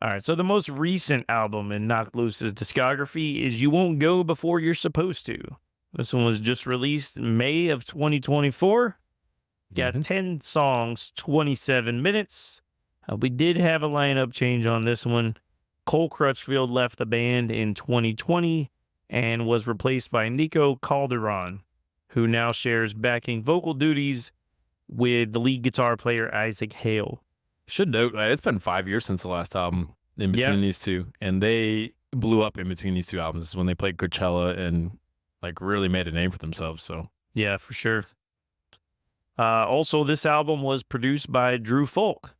All right, so the most recent album in Knocked Loose's discography is You Won't Go Before You're Supposed to. This one was just released in May of 2024. Got 10 songs, 27 minutes. We did have a lineup change on this one. Cole Crutchfield left the band in 2020 and was replaced by Nico Calderon, who now shares backing vocal duties with the lead guitar player Isaac Hale. Should note, it's been 5 years since the last album in between these two, and they blew up in between these two albums when they played Coachella and like really made a name for themselves. So yeah, for sure. Also, this album was produced by Drew Folk,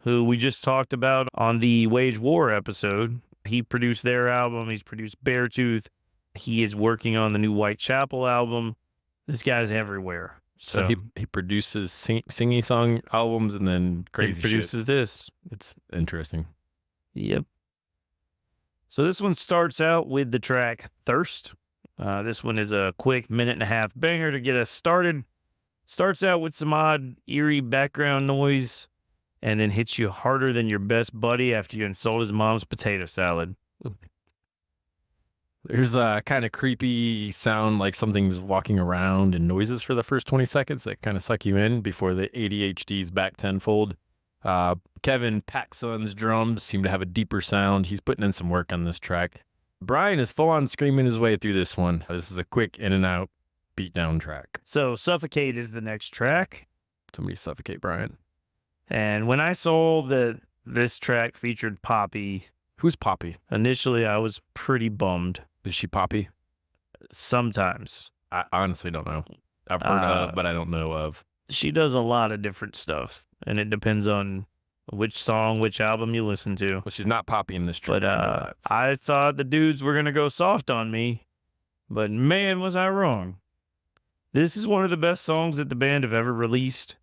who we just talked about on the Wage War episode. He produced their album. He's produced Beartooth. He is working on the new Whitechapel album. This guy's everywhere. So he produces singing song albums and then crazy he produces shit. This. It's interesting. Yep. So this one starts out with the track Thirst. This one is a quick 1.5-minute banger to get us started. Starts out with some odd, eerie background noise and then hits you harder than your best buddy after you insult his mom's potato salad. There's a kind of creepy sound like something's walking around and noises for the first 20 seconds that kind of suck you in before the ADHD's back tenfold. Kevin Paxson's drums seem to have a deeper sound. He's putting in some work on this track. Brian is full on screaming his way through this one. This is a quick in and out beatdown track. So Suffocate is the next track. Somebody suffocate Brian. And when I saw that this track featured Poppy. Who's Poppy? Initially, I was pretty bummed. Is she Poppy? Sometimes. I honestly don't know. I've heard of, but I don't know of. She does a lot of different stuff, and it depends on which song, which album you listen to. Well, she's not Poppy in this track. But I thought the dudes were going to go soft on me, but man, was I wrong. This is one of the best songs that the band have ever released.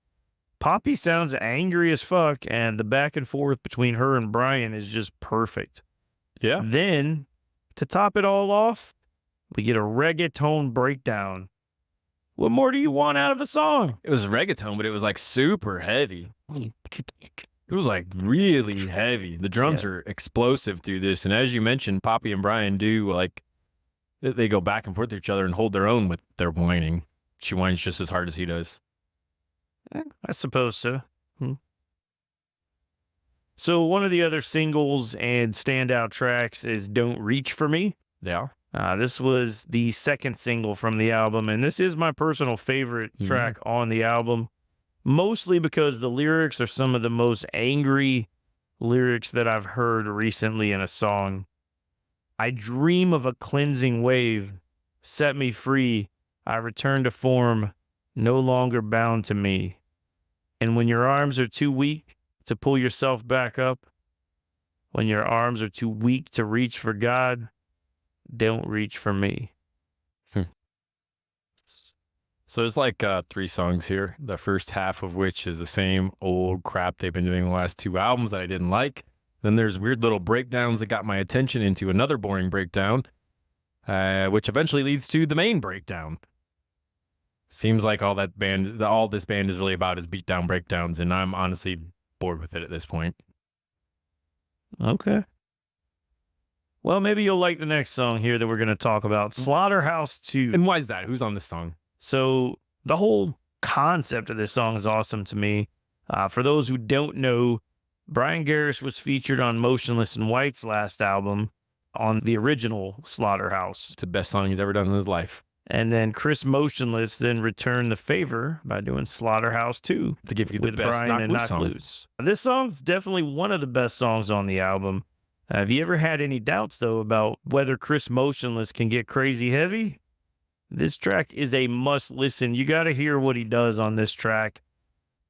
Poppy sounds angry as fuck, and the back and forth between her and Brian is just perfect. Yeah. Then, to top it all off, we get a reggaeton breakdown. What more do you want out of a song? It was reggaeton, but it was like super heavy. It was like really heavy. The drums are explosive through this. And as you mentioned, Poppy and Brian do like, they go back and forth with each other and hold their own with their whining. She whines just as hard as he does. I suppose so. So one of the other singles and standout tracks is Don't Reach For Me. Yeah. This was the second single from the album, and this is my personal favorite track on the album, mostly because the lyrics are some of the most angry lyrics that I've heard recently in a song. I dream of a cleansing wave, set me free, I return to form, no longer bound to me. And when your arms are too weak to pull yourself back up, when your arms are too weak to reach for God, don't reach for me. So there's like 3 songs here, the first half of which is the same old crap they've been doing the last 2 albums that I didn't like. Then there's weird little breakdowns that got my attention into another boring breakdown, which eventually leads to the main breakdown. Seems like all this band is really about is beatdown breakdowns, and I'm honestly bored with it at this point. Okay. Well, maybe you'll like the next song here that we're going to talk about, Slaughterhouse 2. And why is that? Who's on this song? So the whole concept of this song is awesome to me. For those who don't know, Brian Garris was featured on Motionless in White's last album on the original Slaughterhouse. It's the best song he's ever done in his life. And then Chris Motionless then returned the favor by doing Slaughterhouse 2 to give you the with best Brian and Knocked Loose. This song's definitely one of the best songs on the album. Have you ever had any doubts, though, about whether Chris Motionless can get crazy heavy? This track is a must-listen. You got to hear what he does on this track.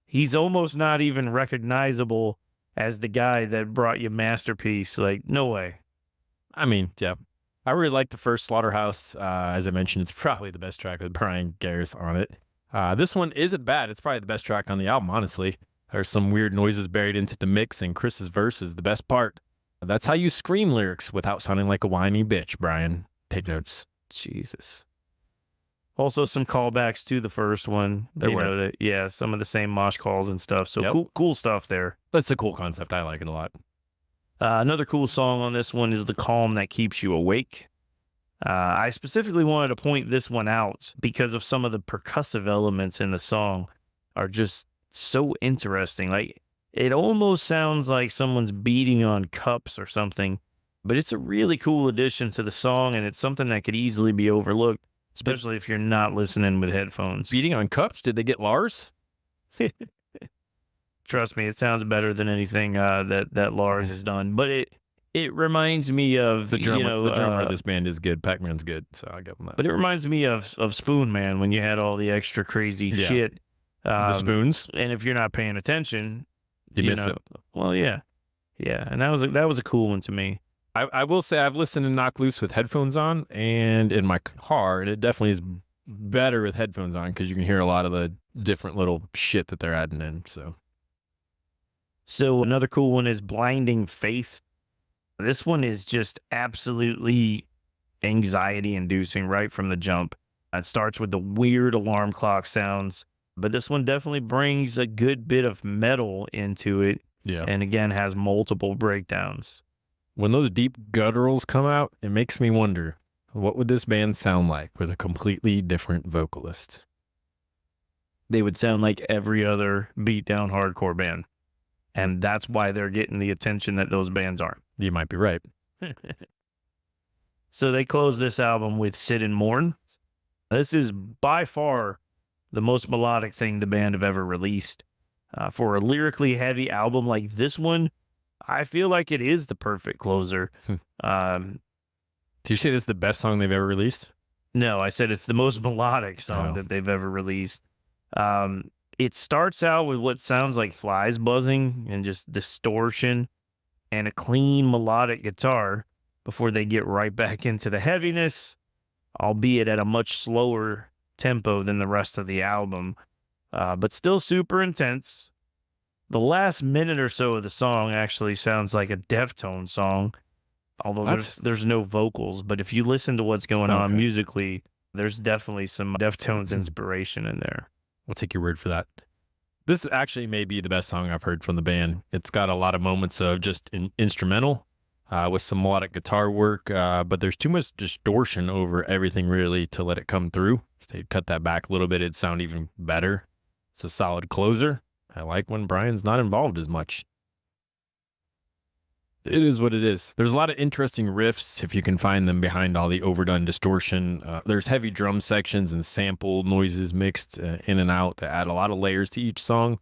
He's almost not even recognizable as the guy that brought you Masterpiece. Like, no way. I mean, yeah. I really like the first Slaughterhouse. As I mentioned, it's probably the best track with Brian Garris on it. This one isn't bad. It's probably the best track on the album, honestly. There's some weird noises buried into the mix, and Chris's verse is the best part. That's how you scream lyrics without sounding like a whiny bitch, Brian. Take notes. Jesus. Also, some callbacks to the first one. There were. Some of the same mosh calls and stuff. So cool stuff there. That's a cool concept. I like it a lot. Another cool song on this one is The Calm That Keeps You Awake. I specifically wanted to point this one out because of some of the percussive elements in the song are just so interesting. Like, it almost sounds like someone's beating on cups or something, but it's a really cool addition to the song, and it's something that could easily be overlooked, especially if you're not listening with headphones. Beating on cups? Did they get Lars? Trust me, it sounds better than anything that Lars has done. But it reminds me of The drummer, the drummer of uh, this band is good. Pac-Man's good, so I give him that. but it reminds me of Spoon Man when you had all the extra crazy Yeah. shit. The spoons, And if you're not paying attention, you miss know, it. Well, yeah, and that was a cool one to me. I will say I've listened to Knock Loose with headphones on and in my car, and it definitely is better with headphones on because you can hear a lot of the different little shit that they're adding in. So another cool one is Blinding Faith. This one is just absolutely anxiety inducing right from the jump. It starts with the weird alarm clock sounds, but this one definitely brings a good bit of metal into it. Yeah. And again, has multiple breakdowns. When those deep gutturals come out, it makes me wonder, what would this band sound like with a completely different vocalist? They would sound like every other beatdown hardcore band. And that's why they're getting the attention that those bands aren't. You might be right. So they close this album with Sit and Mourn. This is by far the most melodic thing the band have ever released. For a lyrically heavy album like this one, I feel like it is the perfect closer. Did you say this is the best song they've ever released? No, I said it's the most melodic song that they've ever released. It starts out with what sounds like flies buzzing and just distortion and a clean melodic guitar before they get right back into the heaviness, albeit at a much slower tempo than the rest of the album, but still super intense. The last minute or so of the song actually sounds like a Deftones song, although there's no vocals. But if you listen to what's going on musically, there's definitely some Deftones inspiration in there. I'll take your word for that. This actually may be the best song I've heard from the band. It's got a lot of moments of just instrumental with some melodic guitar work, but there's too much distortion over everything really to let it come through. If they'd cut that back a little bit, it'd sound even better. It's a solid closer. I like when Brian's not involved as much. It is what it is. There's a lot of interesting riffs if you can find them behind all the overdone distortion. There's heavy drum sections and sample noises mixed in and out to add a lot of layers to each song.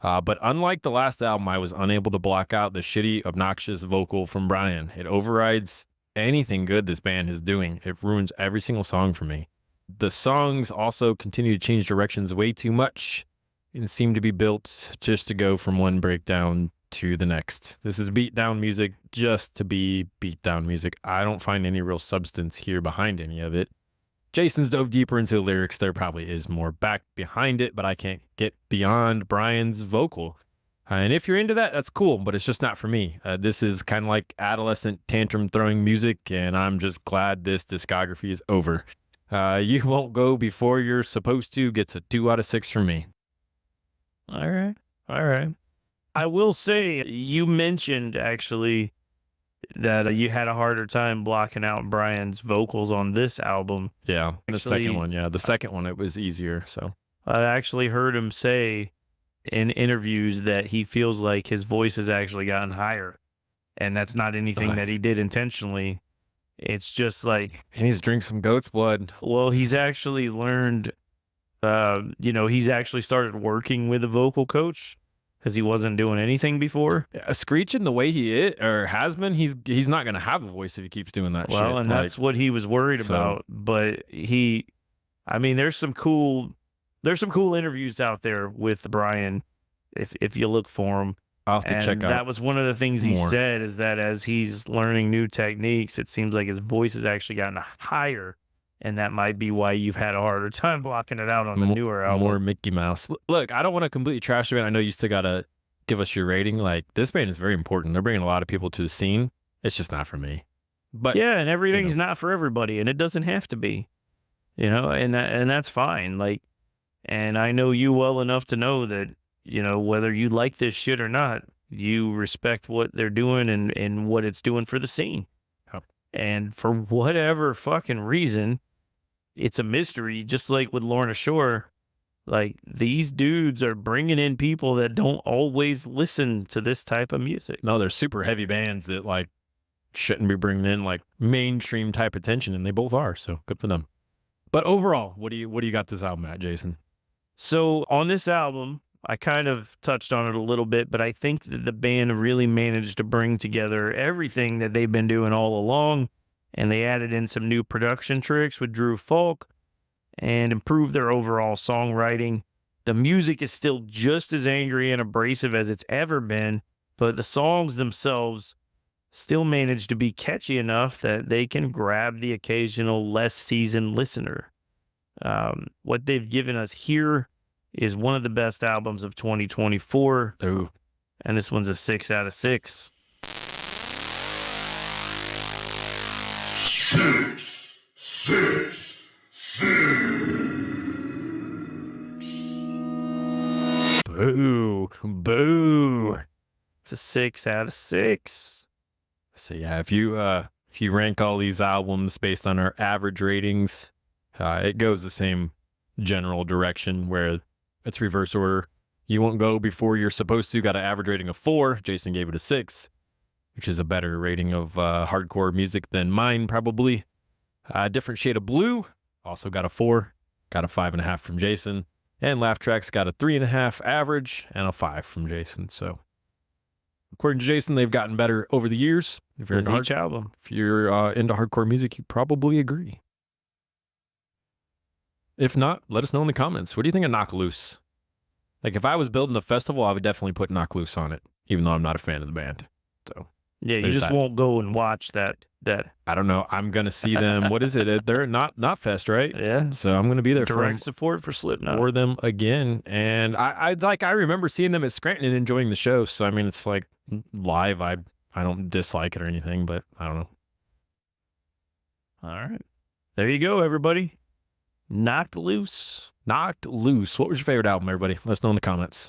But unlike the last album, I was unable to block out the shitty, obnoxious vocal from Brian. It overrides anything good this band is doing. It ruins every single song for me. The songs also continue to change directions way too much and seem to be built just to go from one breakdown to the next. This is beatdown music just to be beatdown music. I don't find any real substance here behind any of it. Jason's dove deeper into the lyrics. There probably is more back behind it, but I can't get beyond Brian's vocal. And if you're into that, that's cool, but it's just not for me. This is kind of like adolescent tantrum throwing music, and I'm just glad this discography is over. You won't go before you're supposed to gets a 2 out of 6 from me. All right. I will say, you mentioned actually that you had a harder time blocking out Brian's vocals on this album. Yeah, the Actually, second one. Yeah, the second one, it was easier. So I actually heard him say in interviews that he feels like his voice has actually gotten higher. And that's not anything that he did intentionally. It's just like, he needs to drink some goat's blood. well, he's actually learned, he's actually started working with a vocal coach because he wasn't doing anything before. Screeching the way he is or has been, he's not gonna have a voice if he keeps doing that shit. Well, and that's what he was worried about. But there's some cool interviews out there with Brian if you look for them. I'll have to check out. That was one of the things he said, is that as he's learning new techniques, it seems like his voice has actually gotten higher. And that might be why you've had a harder time blocking it out on the newer album. More Mickey Mouse. Look, I don't want to completely trash the band. I know you still got to give us your rating. Like, this band is very important. They're bringing a lot of people to the scene. It's just not for me. But yeah, and everything's not for everybody, and it doesn't have to be. And that's fine. And I know you well enough to know that, whether you like this shit or not, You respect what they're doing and what it's doing for the scene. Yep. And for whatever fucking reason, it's a mystery, just like with Lorna Shore. Like, these dudes are bringing in people that don't always listen to this type of music. No, they're super heavy bands that like shouldn't be bringing in like mainstream type attention, and they both are. So good for them. But overall, what do you got this album at, Jason? So on this album, I kind of touched on it a little bit, but I think that the band really managed to bring together everything that they've been doing all along, and they added in some new production tricks with Drew Falk and improved their overall songwriting. The music is still just as angry and abrasive as it's ever been, but the songs themselves still manage to be catchy enough that they can grab the occasional less seasoned listener. What they've given us here is one of the best albums of 2024. Ooh. And this one's a 6 out of 6. 6. Boo. Boo. It's a 6 out of 6. So yeah, if you rank all these albums based on our average ratings, it goes the same general direction where it's reverse order. You won't go before you're supposed to. Got an average rating of 4. Jason gave it a 6, which is a better rating of hardcore music than mine, probably. Different Shade of Blue also got a 4. Got a 5.5 from Jason. And Laugh Tracks got a 3.5 average and a 5 from Jason. So according to Jason, they've gotten better over the years. If you're, With each album. if you're into hardcore music, you probably agree. If not, let us know in the comments. What do you think of Knock Loose? Like, if I was building a festival, I would definitely put Knock Loose on it, even though I'm not a fan of the band. So, Yeah, you there's just that. won't go and watch that. I don't know. I'm going to see them. What is it? They're not Fest, right? Yeah. So I'm going to be there Direct support for Slipknot. for them again. And I remember seeing them at Scranton and enjoying the show. So, I mean, it's like live. I don't dislike it or anything, but I don't know. All right. There you go, everybody. Knocked Loose. Knocked Loose. What was your favorite album, everybody? Let us know in the comments.